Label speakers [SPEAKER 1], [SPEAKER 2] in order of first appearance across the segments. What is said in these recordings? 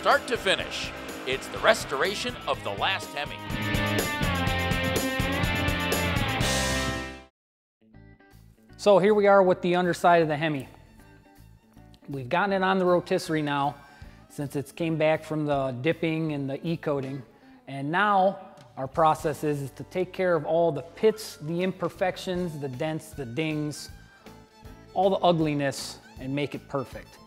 [SPEAKER 1] start to finish. It's the restoration of the Last HEMI.
[SPEAKER 2] So here we are with the underside of the HEMI. We've gotten it on the rotisserie now since it came back from the dipping and the e-coating. And now our process is to take care of all the pits, the imperfections, the dents, the dings, all the ugliness, and make it perfect.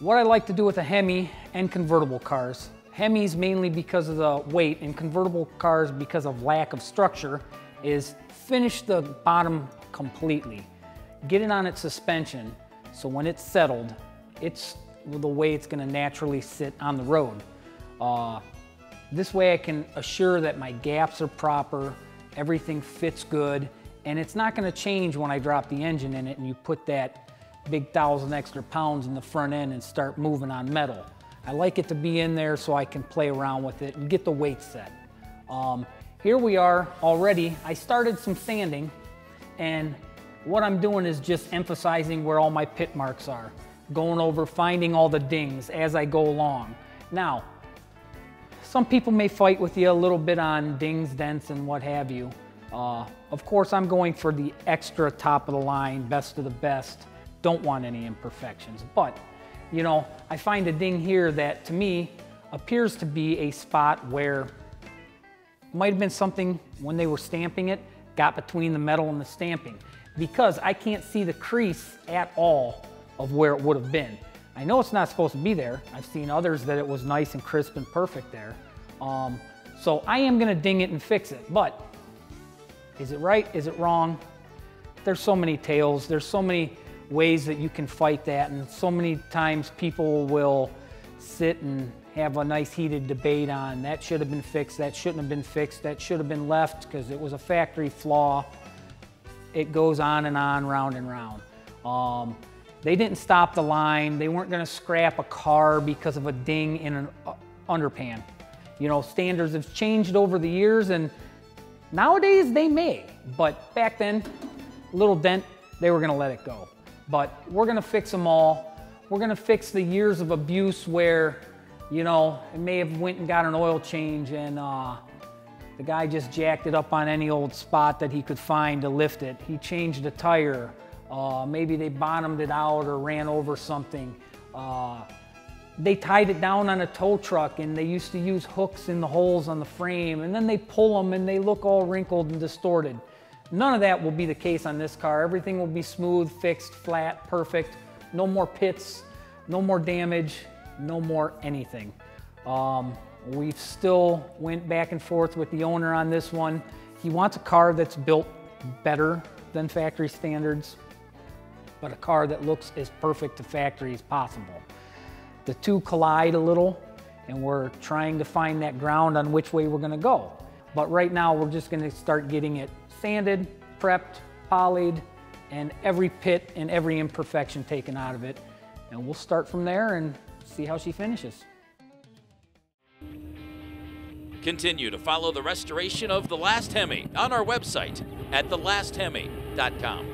[SPEAKER 2] What I like to do with a HEMI and convertible cars, HEMIs mainly because of the weight and convertible cars because of lack of structure, is finish the bottom completely. Get it on its suspension so when it's settled, it's the way it's going to naturally sit on the road. This way I can assure that my gaps are proper, everything fits good, and it's not going to change when I drop the engine in it and you put that big 1,000 extra pounds in the front end and start moving on metal. I like it to be in there so I can play around with it and get the weight set. Here we are already. I started some sanding, and what I'm doing is just emphasizing where all my pit marks are, going over, finding all the dings as I go along. Now, some people may fight with you a little bit on dings, dents, and what have you. Of course, I'm going for the extra top of the line, best of the best. Don't want any imperfections. But, you know, I find a ding here that to me appears to be a spot where it might have been something when they were stamping it, got between the metal and the stamping, because I can't see the crease at all of where it would have been. I know it's not supposed to be there. I've seen others that it was nice and crisp and perfect there. So I am gonna ding it and fix it, but is it right? Is it wrong? There's so many tales. There's so many ways that you can fight that, and so many times people will sit and have a nice heated debate on that should have been fixed, that shouldn't have been fixed, that should have been left because it was a factory flaw. It goes on and on, round and round. They didn't stop the line. They weren't going to scrap a car because of a ding in an underpan. You know, standards have changed over the years, and nowadays they may, but back then, little dent, they were going to let it go. But we're going to fix them all. We're going to fix the years of abuse where, you know, it may have went and got an oil change and the guy just jacked it up on any old spot that he could find to lift it. He changed a tire. Maybe they bottomed it out or ran over something. They tied it down on a tow truck and they used to use hooks in the holes on the frame, and then they pull them and they look all wrinkled and distorted. None of that will be the case on this car. Everything will be smooth, fixed, flat, perfect. No more pits, no more damage, no more anything. We've still went back and forth with the owner on this one. He wants a car that's built better than factory standards, but a car that looks as perfect to factory as possible. The two collide a little, and we're trying to find that ground on which way we're gonna go. But right now, we're just gonna start getting it sanded, prepped, polyed, and every pit and every imperfection taken out of it. And we'll start from there and see how she finishes.
[SPEAKER 1] Continue to follow the restoration of the Last HEMI on our website at thelasthemi.com.